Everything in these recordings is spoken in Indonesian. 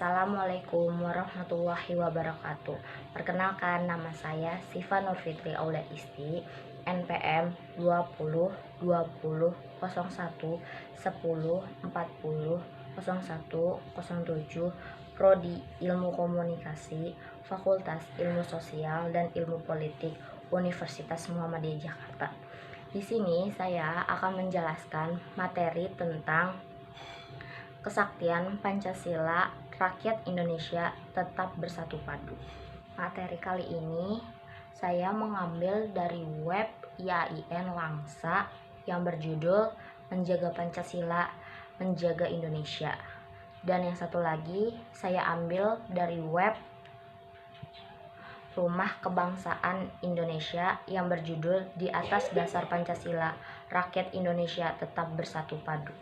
Assalamualaikum warahmatullahi wabarakatuh. Perkenalkan, nama saya Siva Nurfitri Aulia Isti, NPM 20 20 01 10 40 01 07, Prodi Ilmu Komunikasi, Fakultas Ilmu Sosial dan Ilmu Politik, Universitas Muhammadiyah Jakarta. Di sini saya akan menjelaskan materi tentang kesaktian Pancasila, rakyat Indonesia tetap bersatu padu. Materi kali ini saya mengambil dari web IAIN Langsa yang berjudul Menjaga Pancasila, Menjaga Indonesia. Dan yang satu lagi saya ambil dari web Rumah Kebangsaan Indonesia yang berjudul Di Atas Dasar Pancasila, Rakyat Indonesia Tetap Bersatu Padu.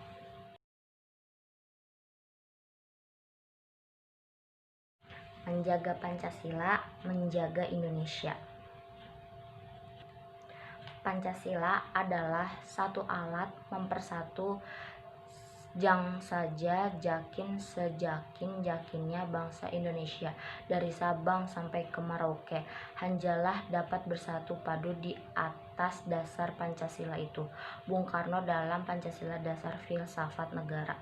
Menjaga Pancasila, menjaga Indonesia. Pancasila adalah satu alat mempersatu jang saja jakin sejakin jakinnya bangsa Indonesia dari Sabang sampai ke Merauke. Hanyalah dapat bersatu padu di atas dasar Pancasila itu. Bung Karno dalam Pancasila Dasar Filsafat Negara.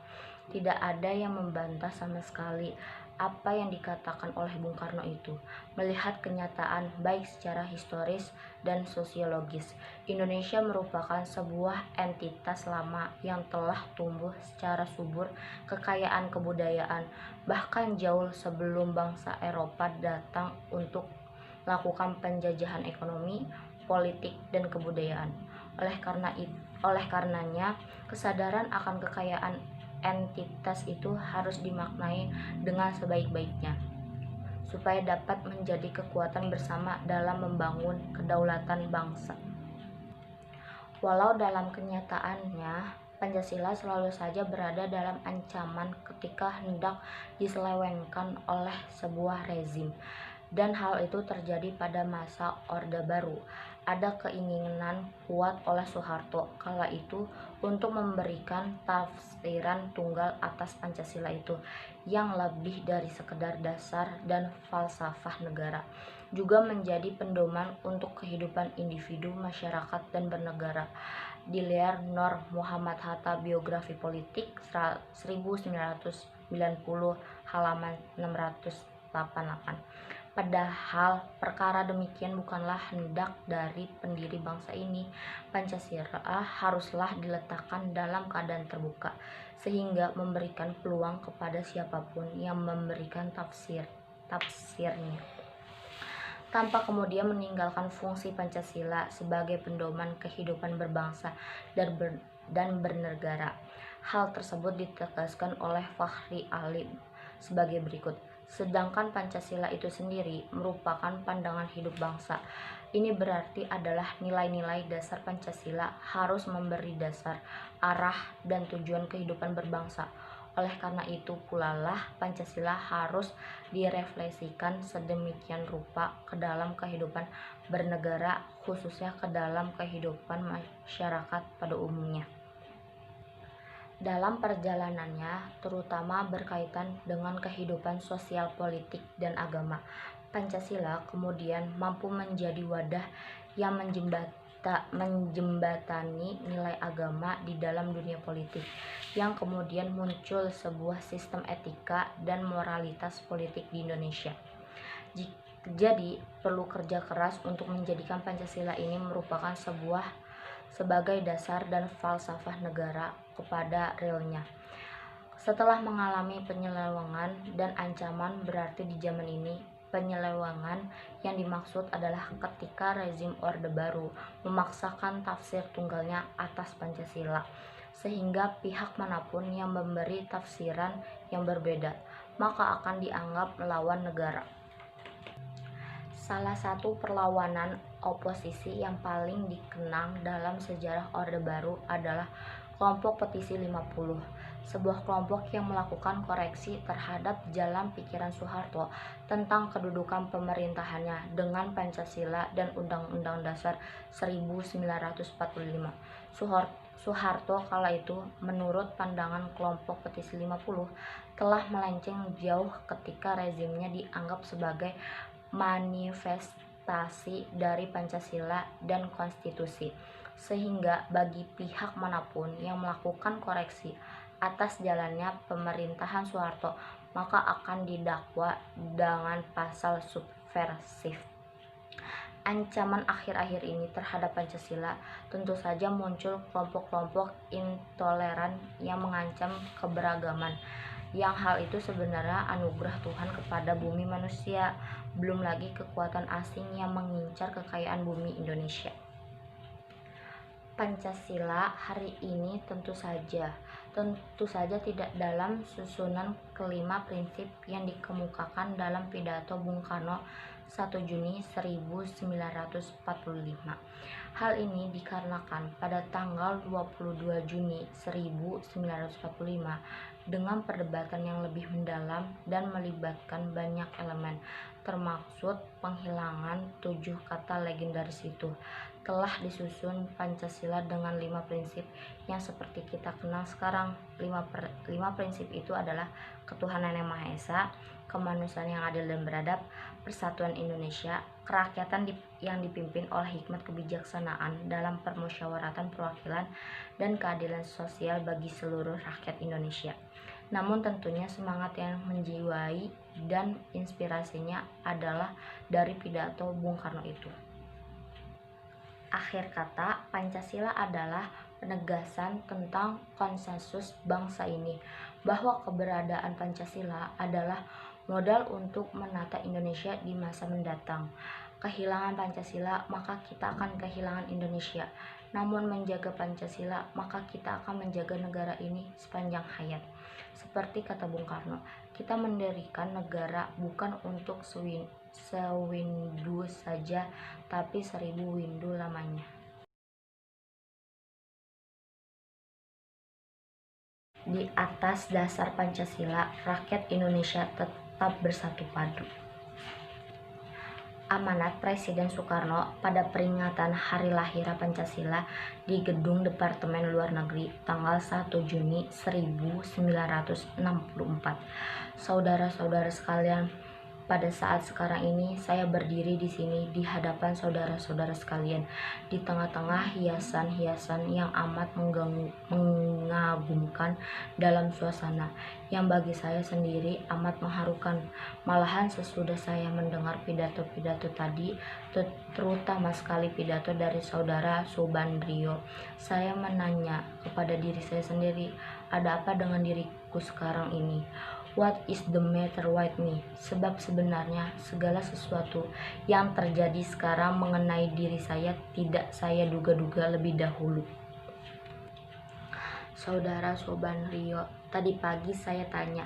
Tidak ada yang membantah sama sekali apa yang dikatakan oleh Bung Karno itu. Melihat kenyataan baik secara historis dan sosiologis, Indonesia merupakan sebuah entitas lama yang telah tumbuh secara subur kekayaan kebudayaan, bahkan jauh sebelum bangsa Eropa datang untuk melakukan penjajahan ekonomi, politik, dan kebudayaan. Oleh karenanya, kesadaran akan kekayaan entitas itu harus dimaknai dengan sebaik-baiknya, supaya dapat menjadi kekuatan bersama dalam membangun kedaulatan bangsa. Walau dalam kenyataannya, Pancasila selalu saja berada dalam ancaman ketika hendak diselewengkan oleh sebuah rezim. Dan hal itu terjadi pada masa Orde Baru. Ada keinginan kuat oleh Soeharto kala itu untuk memberikan tafsiran tunggal atas Pancasila itu yang lebih dari sekedar dasar dan falsafah negara, juga menjadi pedoman untuk kehidupan individu, masyarakat, dan bernegara. Dilihat Nur Muhammad Hatta, Biografi Politik 1990 halaman 688. Padahal perkara demikian bukanlah hendak dari pendiri bangsa ini. Pancasila haruslah diletakkan dalam keadaan terbuka, sehingga memberikan peluang kepada siapapun yang memberikan tafsirnya, tanpa kemudian meninggalkan fungsi Pancasila sebagai pedoman kehidupan berbangsa dan bernegara. Hal tersebut ditegaskan oleh Fakhri Alim sebagai berikut. Sedangkan Pancasila itu sendiri merupakan pandangan hidup bangsa. Ini berarti adalah nilai-nilai dasar Pancasila harus memberi dasar, arah, dan tujuan kehidupan berbangsa. Oleh karena itu pula lah Pancasila harus direfleksikan sedemikian rupa ke dalam kehidupan bernegara, khususnya ke dalam kehidupan masyarakat pada umumnya. Dalam perjalanannya, terutama berkaitan dengan kehidupan sosial, politik, dan agama, Pancasila kemudian mampu menjadi wadah yang menjembatani nilai agama di dalam dunia politik, yang kemudian muncul sebuah sistem etika dan moralitas politik di Indonesia. Jadi, perlu kerja keras untuk menjadikan Pancasila ini merupakan sebagai dasar dan falsafah negara kepada realnya. Setelah mengalami penyelewengan dan ancaman, berarti di zaman ini penyelewengan yang dimaksud adalah ketika rezim Orde Baru memaksakan tafsir tunggalnya atas Pancasila, sehingga pihak manapun yang memberi tafsiran yang berbeda maka akan dianggap melawan negara. Salah satu perlawanan oposisi yang paling dikenang dalam sejarah Orde Baru adalah kelompok Petisi 50, sebuah kelompok yang melakukan koreksi terhadap jalan pikiran Soeharto tentang kedudukan pemerintahannya dengan Pancasila dan Undang-Undang Dasar 1945. Soeharto kala itu, menurut pandangan kelompok Petisi 50, telah melenceng jauh ketika rezimnya dianggap sebagai manifestasi dari Pancasila dan konstitusi, sehingga bagi pihak manapun yang melakukan koreksi atas jalannya pemerintahan Soeharto maka akan didakwa dengan pasal subversif. Ancaman akhir-akhir ini terhadap Pancasila tentu saja muncul kelompok-kelompok intoleran yang mengancam keberagaman, yang hal itu sebenarnya anugerah Tuhan kepada bumi manusia, belum lagi kekuatan asing yang mengincar kekayaan bumi Indonesia. Pancasila hari ini tentu saja tidak dalam susunan kelima prinsip yang dikemukakan dalam pidato Bung Karno 1 Juni 1945. Hal ini dikarenakan pada tanggal 22 Juni 1945 dengan perdebatan yang lebih mendalam dan melibatkan banyak elemen, termaksud penghilangan 7 kata legendaris itu, telah disusun Pancasila dengan 5 prinsip yang seperti kita kenal sekarang. 5 prinsip itu adalah ketuhanan yang Maha Esa, kemanusiaan yang adil dan beradab, persatuan Indonesia, kerakyatan yang dipimpin oleh hikmat kebijaksanaan dalam permusyawaratan perwakilan, dan keadilan sosial bagi seluruh rakyat Indonesia. Namun tentunya semangat yang menjiwai dan inspirasinya adalah dari pidato Bung Karno itu. Akhir kata, Pancasila adalah penegasan tentang konsensus bangsa ini, bahwa keberadaan Pancasila adalah modal untuk menata Indonesia di masa mendatang. Kehilangan Pancasila, maka kita akan kehilangan Indonesia. Namun menjaga Pancasila, maka kita akan menjaga negara ini sepanjang hayat. Seperti kata Bung Karno, kita mendirikan negara bukan untuk sewindu saja, tapi 1000 windu lamanya. Di atas dasar Pancasila, rakyat Indonesia tetap bersatu padu. Amanat Presiden Soekarno pada peringatan Hari Lahir Pancasila di Gedung Departemen Luar Negeri tanggal 1 Juni 1964. Saudara-saudara sekalian, pada saat sekarang ini saya berdiri di sini di hadapan saudara-saudara sekalian, di tengah-tengah hiasan-hiasan yang amat mengagumkan dalam suasana yang bagi saya sendiri amat mengharukan. Malahan sesudah saya mendengar pidato-pidato tadi, terutama sekali pidato dari saudara Subandrio, saya menanya kepada diri saya sendiri, ada apa dengan diriku sekarang ini? What is the matter with me? Sebab sebenarnya segala sesuatu yang terjadi sekarang mengenai diri saya tidak saya duga-duga lebih dahulu. Saudara Subandrio, tadi pagi saya tanya,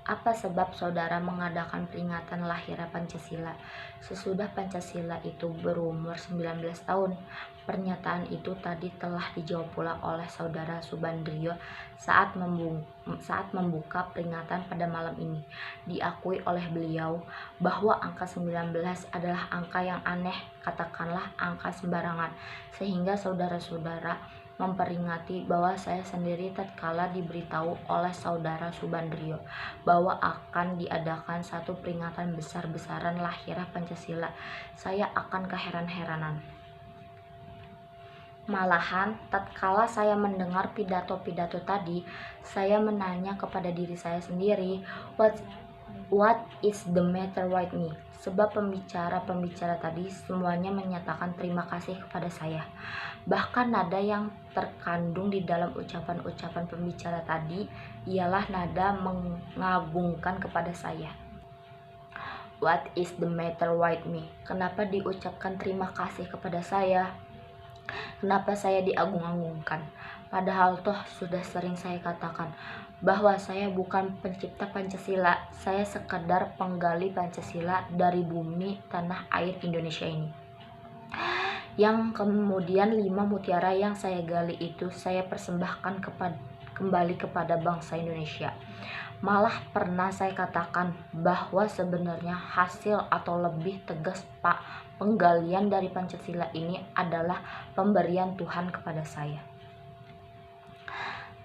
apa sebab saudara mengadakan peringatan lahir Pancasila sesudah Pancasila itu berumur 19 tahun? Pernyataan itu tadi telah dijawab pula oleh saudara Subandrio saat membuka peringatan pada malam ini. Diakui oleh beliau bahwa angka 19 adalah angka yang aneh, katakanlah angka sembarangan, sehingga saudara-saudara memperingati bahwa saya sendiri tatkala diberitahu oleh saudara Subandrio bahwa akan diadakan satu peringatan besar-besaran lahirah Pancasila, saya akan keheran-heranan. Malahan, tatkala saya mendengar pidato-pidato tadi, saya menanya kepada diri saya sendiri, what is the matter with me? Sebab pembicara-pembicara tadi semuanya menyatakan terima kasih kepada saya. Bahkan nada yang terkandung di dalam ucapan-ucapan pembicara tadi ialah nada mengagungkan kepada saya. What is the matter with me? Kenapa diucapkan terima kasih kepada saya? Kenapa saya diagung-agungkan? Padahal toh sudah sering saya katakan bahwa saya bukan pencipta Pancasila, saya sekadar penggali Pancasila dari bumi tanah air Indonesia ini. Yang kemudian 5 mutiara yang saya gali itu saya persembahkan kembali kepada bangsa Indonesia. Malah pernah saya katakan bahwa sebenarnya hasil atau lebih tegas penggalian dari Pancasila ini adalah pemberian Tuhan kepada saya.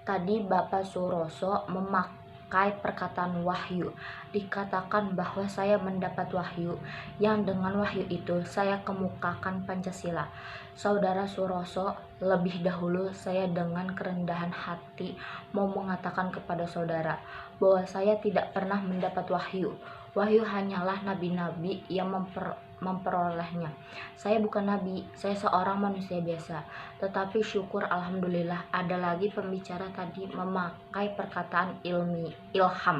Tadi Bapak Suroso memakai perkataan wahyu. Dikatakan bahwa saya mendapat wahyu, yang dengan wahyu itu saya kemukakan Pancasila. Saudara Suroso, lebih dahulu saya dengan kerendahan hati mau mengatakan kepada saudara bahwa saya tidak pernah mendapat wahyu. Wahyu hanyalah nabi-nabi yang memperolehnya. Saya bukan nabi, saya seorang manusia biasa. Tetapi syukur alhamdulillah ada lagi pembicara tadi memakai perkataan ilham.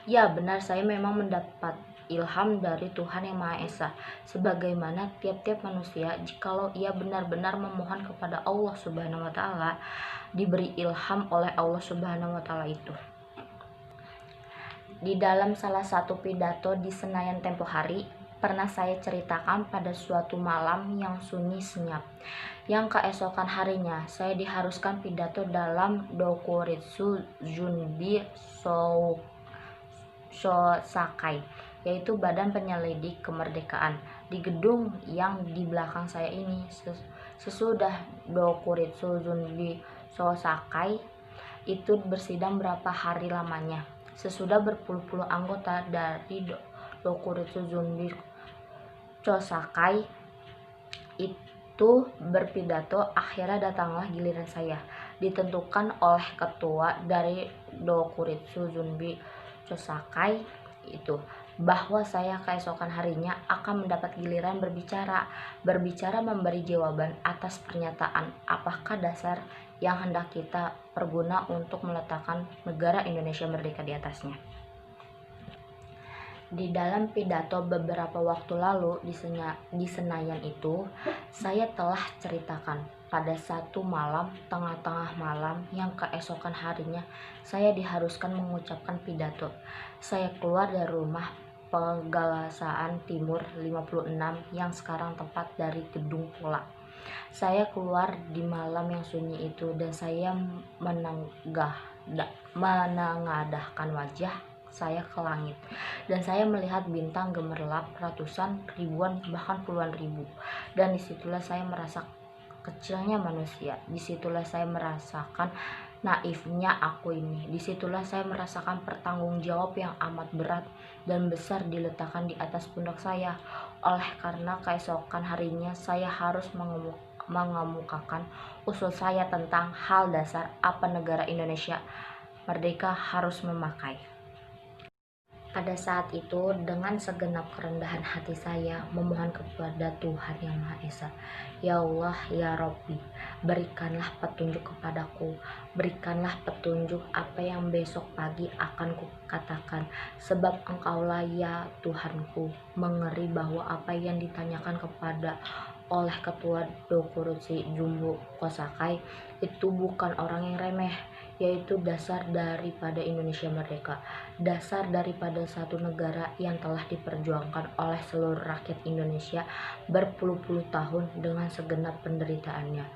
Ya benar, saya memang mendapat ilham dari Tuhan Yang Maha Esa. Sebagaimana tiap-tiap manusia, jikalau ia benar-benar memohon kepada Allah Subhanahu wa Ta'ala, diberi ilham oleh Allah Subhanahu wa Ta'ala itu. Di dalam salah satu pidato di Senayan tempo hari, pernah saya ceritakan pada suatu malam yang sunyi senyap, yang keesokan harinya saya diharuskan pidato dalam Dokuritsu Junbi Shosakai, yaitu Badan Penyelidik Kemerdekaan, di gedung yang di belakang saya ini. Sesudah Dokuritsu Junbi Shosakai itu bersidang berapa hari lamanya. Sesudah berpuluh-puluh anggota dari Dokuritsu Junbi Shosakai itu berpidato, akhirnya datanglah giliran saya. Ditentukan oleh ketua dari Dokuritsu Junbi Shosakai itu bahwa saya keesokan harinya akan mendapat giliran berbicara memberi jawaban atas pernyataan apakah dasar yang hendak kita perguna untuk meletakkan negara Indonesia merdeka di atasnya. Di dalam pidato beberapa waktu lalu di Senayan itu, saya telah ceritakan pada satu malam, tengah-tengah malam, yang keesokan harinya saya diharuskan mengucapkan pidato. Saya keluar dari rumah Pegalasaan Timur 56 yang sekarang tempat dari Gedung Pola. Saya keluar di malam yang sunyi itu dan saya menengadahkan wajah saya ke langit, dan saya melihat bintang gemerlap ratusan, ribuan, bahkan puluhan ribu. Dan disitulah saya merasa kecilnya manusia. Disitulah saya merasakan naifnya aku ini. Disitulah saya merasakan pertanggung jawab yang amat berat dan besar diletakkan di atas pundak saya. Oleh karena keesokan harinya saya harus mengemukakan usul saya tentang hal dasar apa negara Indonesia merdeka harus memakai. Pada saat itu, dengan segenap kerendahan hati saya memohon kepada Tuhan Yang Maha Esa, Ya Allah, Ya Rabbi, berikanlah petunjuk kepadaku, berikanlah petunjuk apa yang besok pagi akan kukatakan, sebab Engkaulah ya Tuhanku, mengeri bahwa apa yang ditanyakan kepada oleh Ketua Dokuritsu Junbi Shosakai itu bukan orang yang remeh, yaitu dasar daripada Indonesia merdeka, dasar daripada satu negara yang telah diperjuangkan oleh seluruh rakyat Indonesia berpuluh-puluh tahun dengan segenap penderitaannya.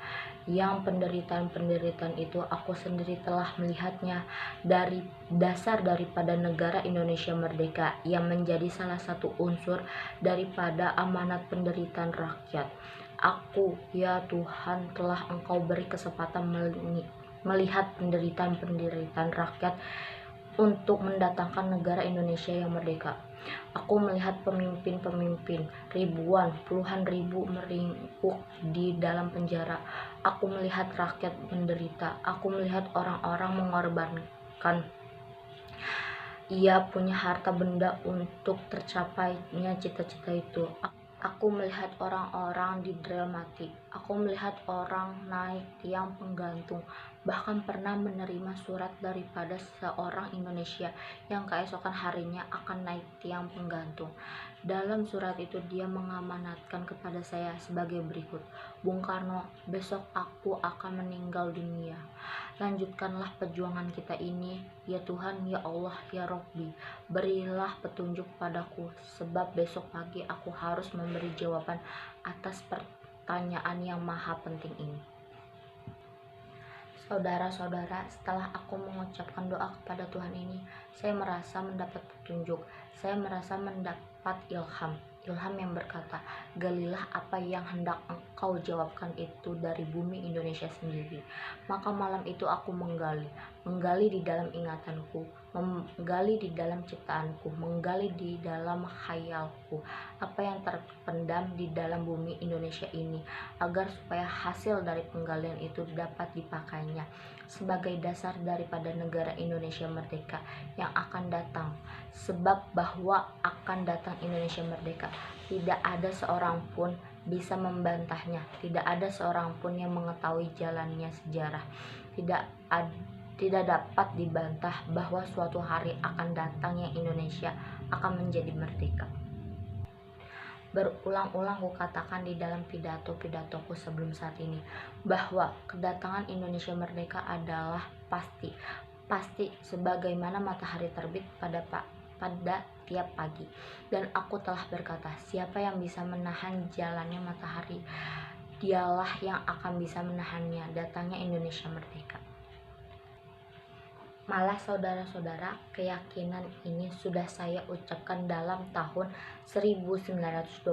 Yang penderitaan itu aku sendiri telah melihatnya dari dasar daripada negara Indonesia merdeka yang menjadi salah satu unsur daripada amanat penderitaan rakyat. Aku, ya Tuhan, telah Engkau beri kesempatan melihat penderitaan rakyat untuk mendatangkan negara Indonesia yang merdeka. Aku melihat pemimpin-pemimpin, ribuan, puluhan ribu meringkuk di dalam penjara. Aku melihat rakyat menderita. Aku melihat orang-orang mengorbankan ia punya harta benda untuk tercapainya cita-cita itu. Aku melihat orang-orang didrel mati. Aku melihat orang naik tiang penggantung. Bahkan pernah menerima surat daripada seorang Indonesia yang keesokan harinya akan naik tiang penggantung. Dalam surat itu dia mengamanatkan kepada saya sebagai berikut: Bung Karno, besok aku akan meninggal dunia. Lanjutkanlah perjuangan kita ini, ya Tuhan, ya Allah, ya Rabbi. Berilah petunjuk padaku, sebab besok pagi aku harus memberi jawaban atas pertanyaan yang maha penting ini. Saudara-saudara, setelah aku mengucapkan doa kepada Tuhan ini, saya merasa mendapat petunjuk. Saya merasa mendapat ilham. ilham yang berkata, "Galilah apa yang hendak engkau jawabkan itu dari bumi Indonesia sendiri." Maka malam itu aku menggali di dalam ingatanku, menggali di dalam ciptaanku, menggali di dalam khayalku, apa yang terpendam di dalam bumi Indonesia ini, agar supaya hasil dari penggalian itu dapat dipakainya sebagai dasar daripada negara Indonesia merdeka yang akan datang. Sebab bahwa akan datang Indonesia merdeka, tidak ada seorang pun bisa membantahnya, tidak ada seorang pun yang mengetahui jalannya sejarah, tidak dapat dibantah bahwa suatu hari akan datang yang Indonesia akan menjadi merdeka. Berulang-ulang kukatakan di dalam pidato-pidatoku sebelum saat ini bahwa kedatangan Indonesia merdeka adalah pasti sebagaimana matahari terbit pada tiap pagi. Dan aku telah berkata, siapa yang bisa menahan jalannya matahari, dialah yang akan bisa menahannya datangnya Indonesia merdeka. Malah saudara-saudara, keyakinan ini sudah saya ucapkan dalam tahun 1929.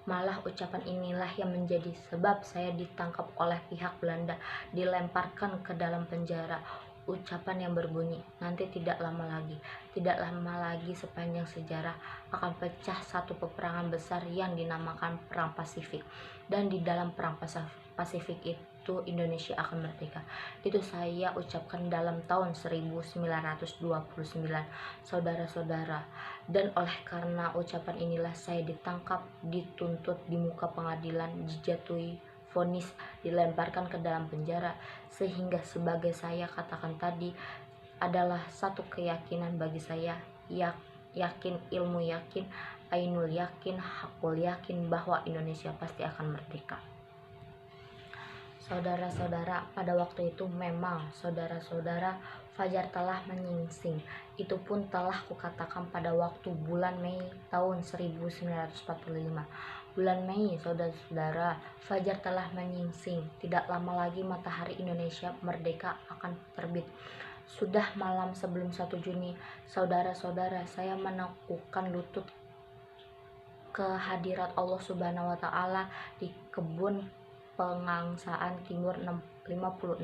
Malah ucapan inilah yang menjadi sebab saya ditangkap oleh pihak Belanda, dilemparkan ke dalam penjara. Ucapan yang berbunyi, nanti tidak lama lagi sepanjang sejarah akan pecah satu peperangan besar yang dinamakan Perang Pasifik. Dan di dalam Perang Pasifik itu Indonesia akan merdeka. Itu saya ucapkan dalam tahun 1929, saudara-saudara. Dan oleh karena ucapan inilah saya ditangkap, dituntut di muka pengadilan, dijatuhi vonis, dilemparkan ke dalam penjara. Sehingga sebagai saya katakan tadi, adalah satu keyakinan bagi saya, yakin, ilmu yakin, ainul yakin, hakul yakin bahwa Indonesia pasti akan merdeka. Saudara-saudara, pada waktu itu memang saudara-saudara fajar telah menyingsing. Itu pun telah kukatakan pada waktu bulan Mei tahun 1945. Bulan Mei, saudara-saudara, fajar telah menyingsing. Tidak lama lagi matahari Indonesia merdeka akan terbit. Sudah malam sebelum 1 Juni, saudara-saudara, saya menekukkan lutut ke hadirat Allah Subhanahu wa Ta'ala di kebun Pengangsaan Timur 56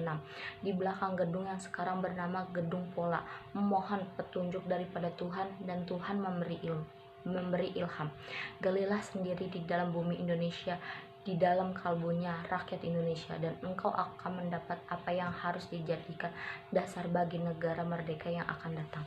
di belakang gedung yang sekarang bernama Gedung Pola, memohon petunjuk daripada Tuhan, dan Tuhan memberi ilham. Galilah sendiri di dalam bumi Indonesia, di dalam kalbunya rakyat Indonesia, dan engkau akan mendapat apa yang harus dijadikan dasar bagi negara merdeka yang akan datang.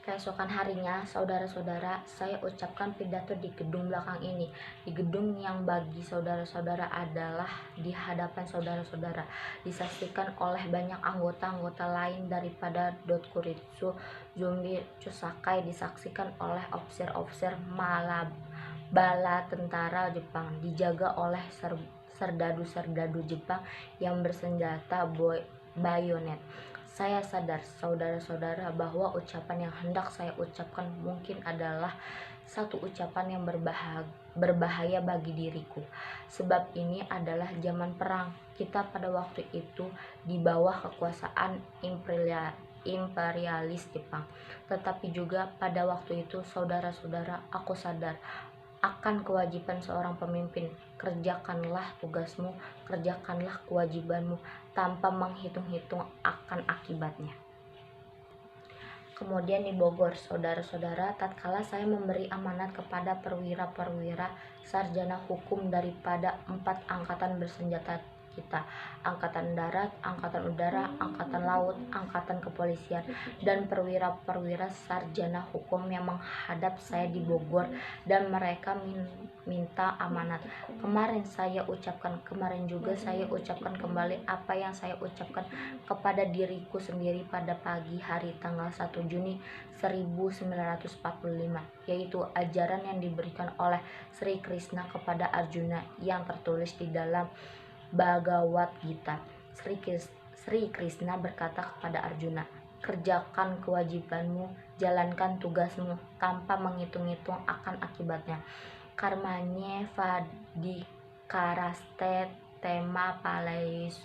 Keesokan harinya, saudara-saudara, saya ucapkan pidato di gedung belakang ini, di gedung yang bagi saudara-saudara adalah di hadapan saudara-saudara, disaksikan oleh banyak anggota-anggota lain daripada Dotkuritsu Zumbi Chusakai, disaksikan oleh ofisir-ofisir bala tentara Jepang, dijaga oleh serdadu-serdadu Jepang yang bersenjata bayonet. Saya sadar, saudara-saudara, bahwa ucapan yang hendak saya ucapkan mungkin adalah satu ucapan yang berbahaya bagi diriku. Sebab ini adalah zaman perang. Kita pada waktu itu di bawah kekuasaan imperialis Jepang. Tetapi juga pada waktu itu, saudara-saudara, aku sadar akan kewajiban seorang pemimpin. Kerjakanlah tugasmu, kerjakanlah kewajibanmu tanpa menghitung-hitung akan akibatnya. Kemudian di Bogor, saudara-saudara, tatkala saya memberi amanat kepada perwira-perwira sarjana hukum daripada 4 angkatan bersenjata kita, Angkatan Darat, Angkatan Udara, Angkatan Laut, Angkatan Kepolisian, dan perwira-perwira sarjana hukum yang menghadap saya di Bogor, dan mereka minta amanat. Kemarin juga saya ucapkan kembali apa yang saya ucapkan kepada diriku sendiri pada pagi hari tanggal 1 Juni 1945, yaitu ajaran yang diberikan oleh Sri Krishna kepada Arjuna yang tertulis di dalam Bhagavad Gita. Sri Krishna berkata kepada Arjuna, kerjakan kewajibanmu, jalankan tugasmu tanpa menghitung-hitung akan akibatnya. Karmanye vadikaraste tema paleis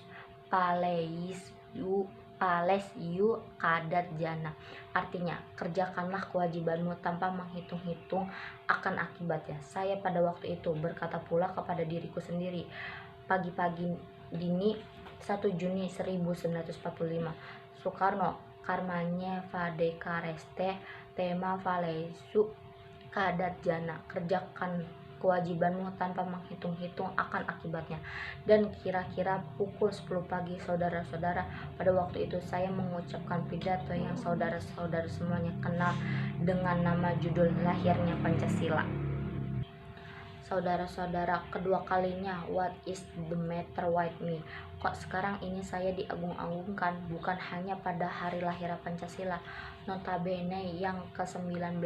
yu Falesyu kadat jana. Artinya, kerjakanlah kewajibanmu tanpa menghitung-hitung akan akibatnya. Saya pada waktu itu berkata pula kepada diriku sendiri, pagi-pagi dini 1 Juni 1945, Soekarno, karmanya Vadekareste, tema Falesu kadat jana. Kerjakan kewajibanmu tanpa menghitung-hitung akan akibatnya. Dan kira-kira pukul 10 pagi, saudara-saudara, pada waktu itu saya mengucapkan pidato yang saudara-saudara semuanya kenal dengan nama judul Lahirnya Pancasila. Saudara-saudara, kedua kalinya, what is the matter with me? Kok sekarang ini saya diagung-agungkan, bukan hanya pada hari lahir Pancasila, notabene yang ke-19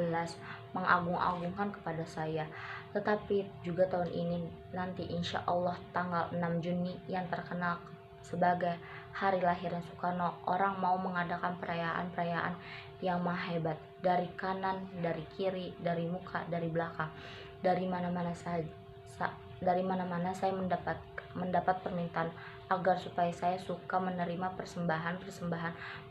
mengagung-agungkan kepada saya, tetapi juga tahun ini nanti insya Allah tanggal 6 Juni yang terkenal sebagai hari lahirnya Soekarno. Orang mau mengadakan perayaan-perayaan yang maha hebat, dari kanan, dari kiri, dari muka, dari belakang, dari mana-mana saya mendapat permintaan agar supaya saya suka menerima persembahan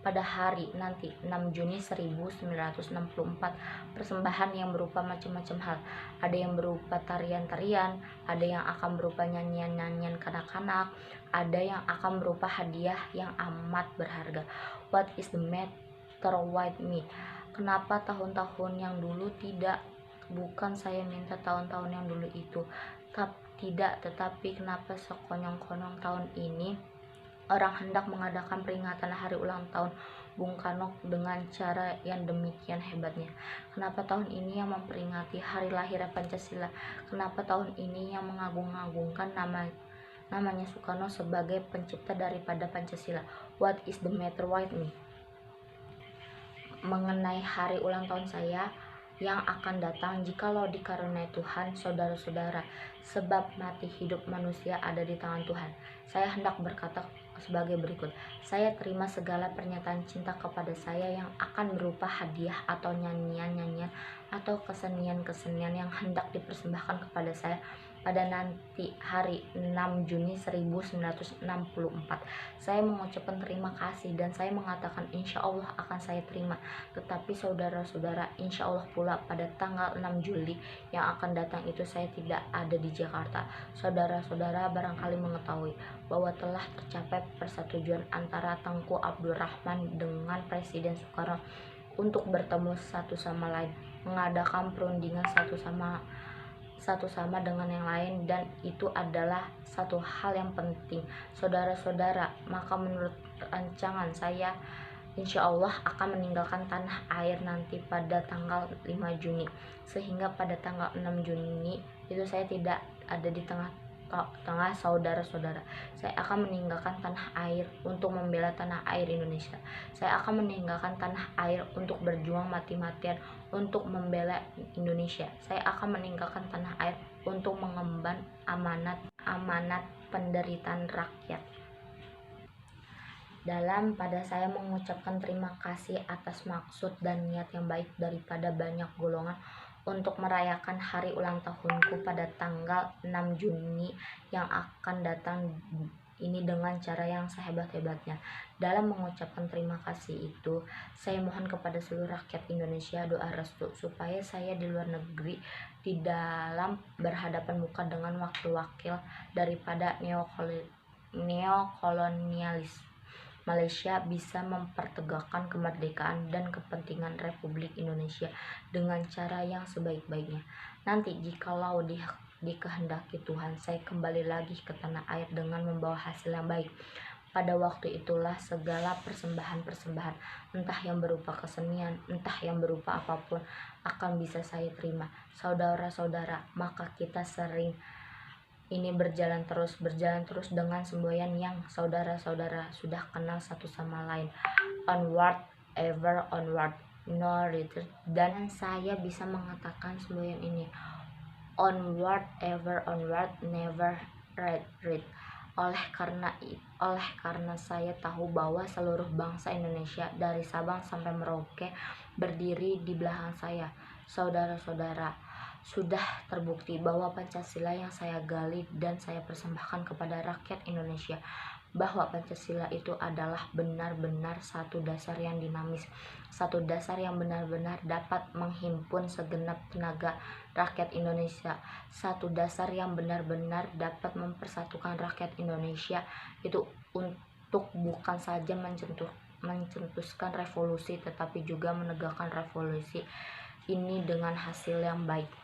pada hari nanti 6 Juni 1964. Persembahan yang berupa macam-macam hal. Ada yang berupa tarian-tarian, ada yang akan berupa nyanyian-nyanyian kanak-kanak, ada yang akan berupa hadiah yang amat berharga. What is the matter with me? Kenapa tahun-tahun yang dulu tidak? Bukan saya minta tahun-tahun yang dulu itu, tetapi kenapa sekonyong-konyong tahun ini orang hendak mengadakan peringatan hari ulang tahun Bung Karno dengan cara yang demikian hebatnya? Kenapa tahun ini yang memperingati hari lahir Pancasila? Kenapa tahun ini yang mengagung-agungkan namanya Soekarno sebagai pencipta daripada Pancasila? What is the matter with me? Mengenai hari ulang tahun saya yang akan datang, jikalau dikaruniai Tuhan, saudara-saudara, sebab mati hidup manusia ada di tangan Tuhan, saya hendak berkata sebagai berikut. Saya terima segala pernyataan cinta kepada saya yang akan berupa hadiah atau nyanyian-nyanyian atau kesenian-kesenian yang hendak dipersembahkan kepada saya pada nanti hari 6 Juni 1964. Saya mengucapkan terima kasih dan saya mengatakan insya Allah akan saya terima. Tetapi saudara-saudara, insya Allah pula pada tanggal 6 Juli yang akan datang itu saya tidak ada di Jakarta. Saudara-saudara barangkali mengetahui bahwa telah tercapai persetujuan antara Tengku Abdul Rahman dengan Presiden Soekarno untuk bertemu satu sama lain, mengadakan perundingan satu sama dengan yang lain, dan itu adalah satu hal yang penting, saudara-saudara. Maka menurut rancangan saya, insya Allah akan meninggalkan tanah air nanti pada tanggal 5 Juni, sehingga pada tanggal 6 Juni itu saya tidak ada di tengah saudara-saudara. Saya akan meninggalkan tanah air untuk membela tanah air Indonesia. Saya akan meninggalkan tanah air untuk berjuang mati-matian untuk membela Indonesia. Saya akan meninggalkan tanah air untuk mengemban amanat penderitaan rakyat. Pada saya mengucapkan terima kasih atas maksud dan niat yang baik daripada banyak golongan untuk merayakan hari ulang tahunku pada tanggal 6 Juni yang akan datang ini dengan cara yang sehebat-hebatnya. Dalam mengucapkan terima kasih itu, saya mohon kepada seluruh rakyat Indonesia doa restu supaya saya di luar negeri di dalam berhadapan muka dengan wakil-wakil daripada neokolonialis Malaysia bisa mempertegakkan kemerdekaan dan kepentingan Republik Indonesia dengan cara yang sebaik-baiknya. Nanti jikalau dikehendaki Tuhan, saya kembali lagi ke tanah air dengan membawa hasil yang baik. Pada waktu itulah segala persembahan-persembahan, entah yang berupa kesenian, entah yang berupa apapun, akan bisa saya terima. Saudara-saudara, maka kita sering ini berjalan terus dengan semboyan yang saudara-saudara sudah kenal satu sama lain. Onward, ever onward, no retreat. Dan saya bisa mengatakan semboyan ini, onward, ever onward, never retreat. Oleh karena saya tahu bahwa seluruh bangsa Indonesia dari Sabang sampai Merauke berdiri di belakang saya. Saudara-saudara, sudah terbukti bahwa Pancasila yang saya gali dan saya persembahkan kepada rakyat Indonesia bahwa Pancasila itu adalah benar-benar satu dasar yang dinamis, satu dasar yang benar-benar dapat menghimpun segenap tenaga rakyat Indonesia, satu dasar yang benar-benar dapat mempersatukan rakyat Indonesia itu untuk bukan saja mencetuskan revolusi, tetapi juga menegakkan revolusi ini dengan hasil yang baik.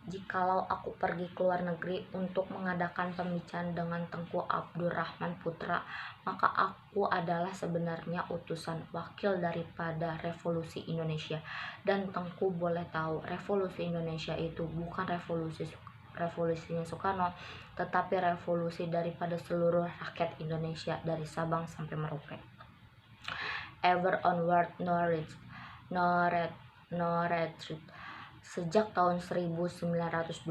Jikalau aku pergi ke luar negeri untuk mengadakan pembicaraan dengan Tengku Abdul Rahman Putra, maka aku adalah sebenarnya utusan wakil daripada revolusi Indonesia. Dan Tengku boleh tahu, revolusi Indonesia itu bukan revolusinya Soekarno, tetapi revolusi daripada seluruh rakyat Indonesia dari Sabang sampai Merauke. Ever onward, no retreat. Sejak tahun 1929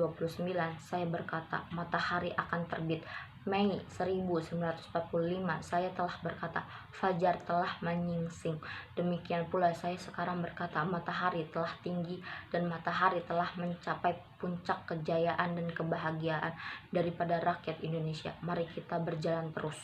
saya berkata matahari akan terbit. Mei 1945 saya telah berkata fajar telah menyingsing. Demikian pula saya sekarang berkata matahari telah tinggi dan matahari telah mencapai puncak kejayaan dan kebahagiaan daripada rakyat Indonesia. Mari kita berjalan terus.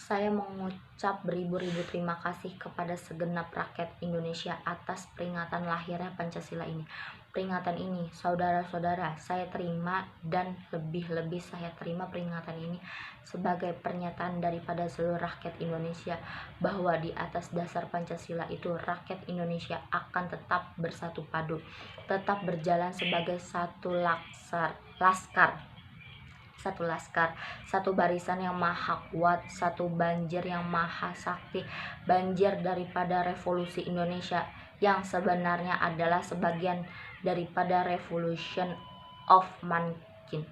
Saya mengucap beribu-ribu terima kasih kepada segenap rakyat Indonesia atas peringatan lahirnya Pancasila ini. Peringatan ini, saudara-saudara, saya terima, dan lebih-lebih saya terima peringatan ini sebagai pernyataan daripada seluruh rakyat Indonesia bahwa di atas dasar Pancasila itu rakyat Indonesia akan tetap bersatu padu, tetap berjalan sebagai satu laskar, satu barisan yang maha kuat, satu banjir yang maha sakti, banjir daripada revolusi Indonesia yang sebenarnya adalah sebagian daripada revolution of mankind.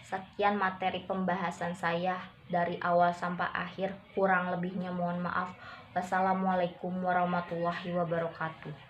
Sekian materi pembahasan saya dari awal sampai akhir, kurang lebihnya mohon maaf. Wassalamualaikum warahmatullahi wabarakatuh.